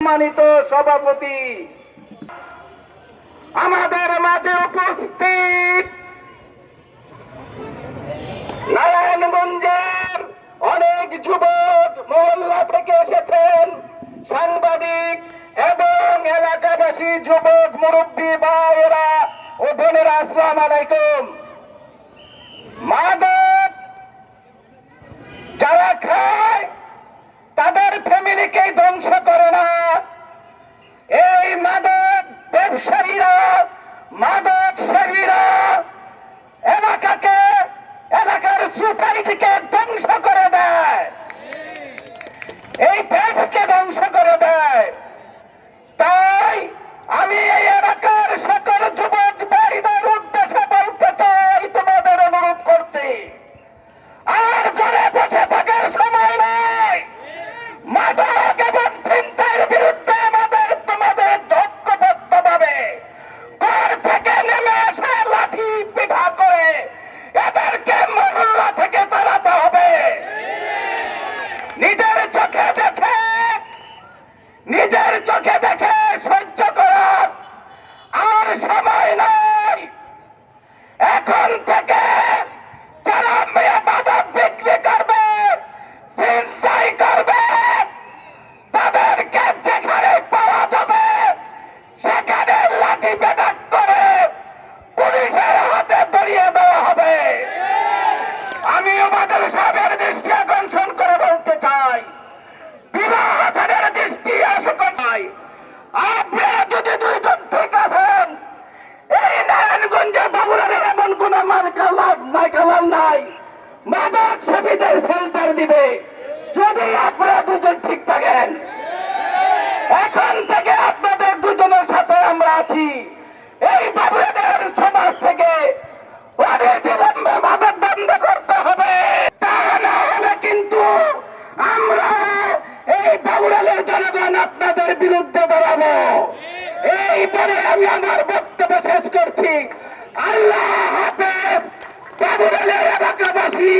সম্মানিত সভাপতি, আমাদের মাঝে উপস্থিত নারায়ণগঞ্জের অনেক যুবক মহল্লা থেকে এসেছেন, সাংবাদিক এবং এলাকাবাসী, যুবক মুরব্বী ভাইয়েরা ও বোনেরা, আসসালামু আলাইকুম। মাদক যারা খায় তাদের ফ্যামিলিকে ধ্বংস করে না, এই মাদক ব্যবসায়ীরা, মাদক সেবীরা এলাকার সোসাইটিকে ধ্বংস করে দেয়, এই দেশকে ধ্বংস করে দেয়। তাই আমি এই এলাকার সকল যুবক ভাইদের উদ্দেশ্যে বলতে চাই, তোমাদের অনুরোধ করছি, আর ঘরে বসে থাকার সময় নাই। মাদক এবং চিন্তার বিরুদ্ধে তোমাদের ঐক্যবদ্ধভাবে ঘর থেকে নেমে এসে লাঠি পিঠা করে এদেরকে মহল্লা থেকে তাড়াতে হবে। নিজের চোখে দেখে সহ্য করার আর সময় নাই। এখন থেকে যারা মাদক বিক্রি করবে, চিন্তাই করবে, তাদেরকে যেখানে পাওয়া যাবে সেখানে লাঠি পেটা করে পুলিশের হাতে ধরিয়ে দেওয়া হবে। আমি আমাদের সাহেবের দৃষ্টি আকর্ষণ করে বলতে চাই, বিবাহ হাসানের দৃষ্টি আকর্ষণ চাই। আপনারা যদি দুইজন ঠিক আছেন, এই নারায়ণগঞ্জে বাবুরানের এমন কোন মার্কালাল নাই মাদক সেবীদের ফিল্টার দিবে। যদি আপনারা দুজন ঠিক থাকেন, এখন থেকে আপনাদের দুজনের সাথে আমরা আছি। এই বাবুরানের সমাজ থেকে অবিলম্বে মাদক বন্ধ করতে হবে, তা না হলে কিন্তু আমরা এই বাবুরানের জনগণ আপনাদের বিরুদ্ধে দাঁড়াবো। এই বলে আমি আমার বক্তব্য শেষ করছি। আল্লাহ হাফেজ। বাবুরানের এলাকাবাসী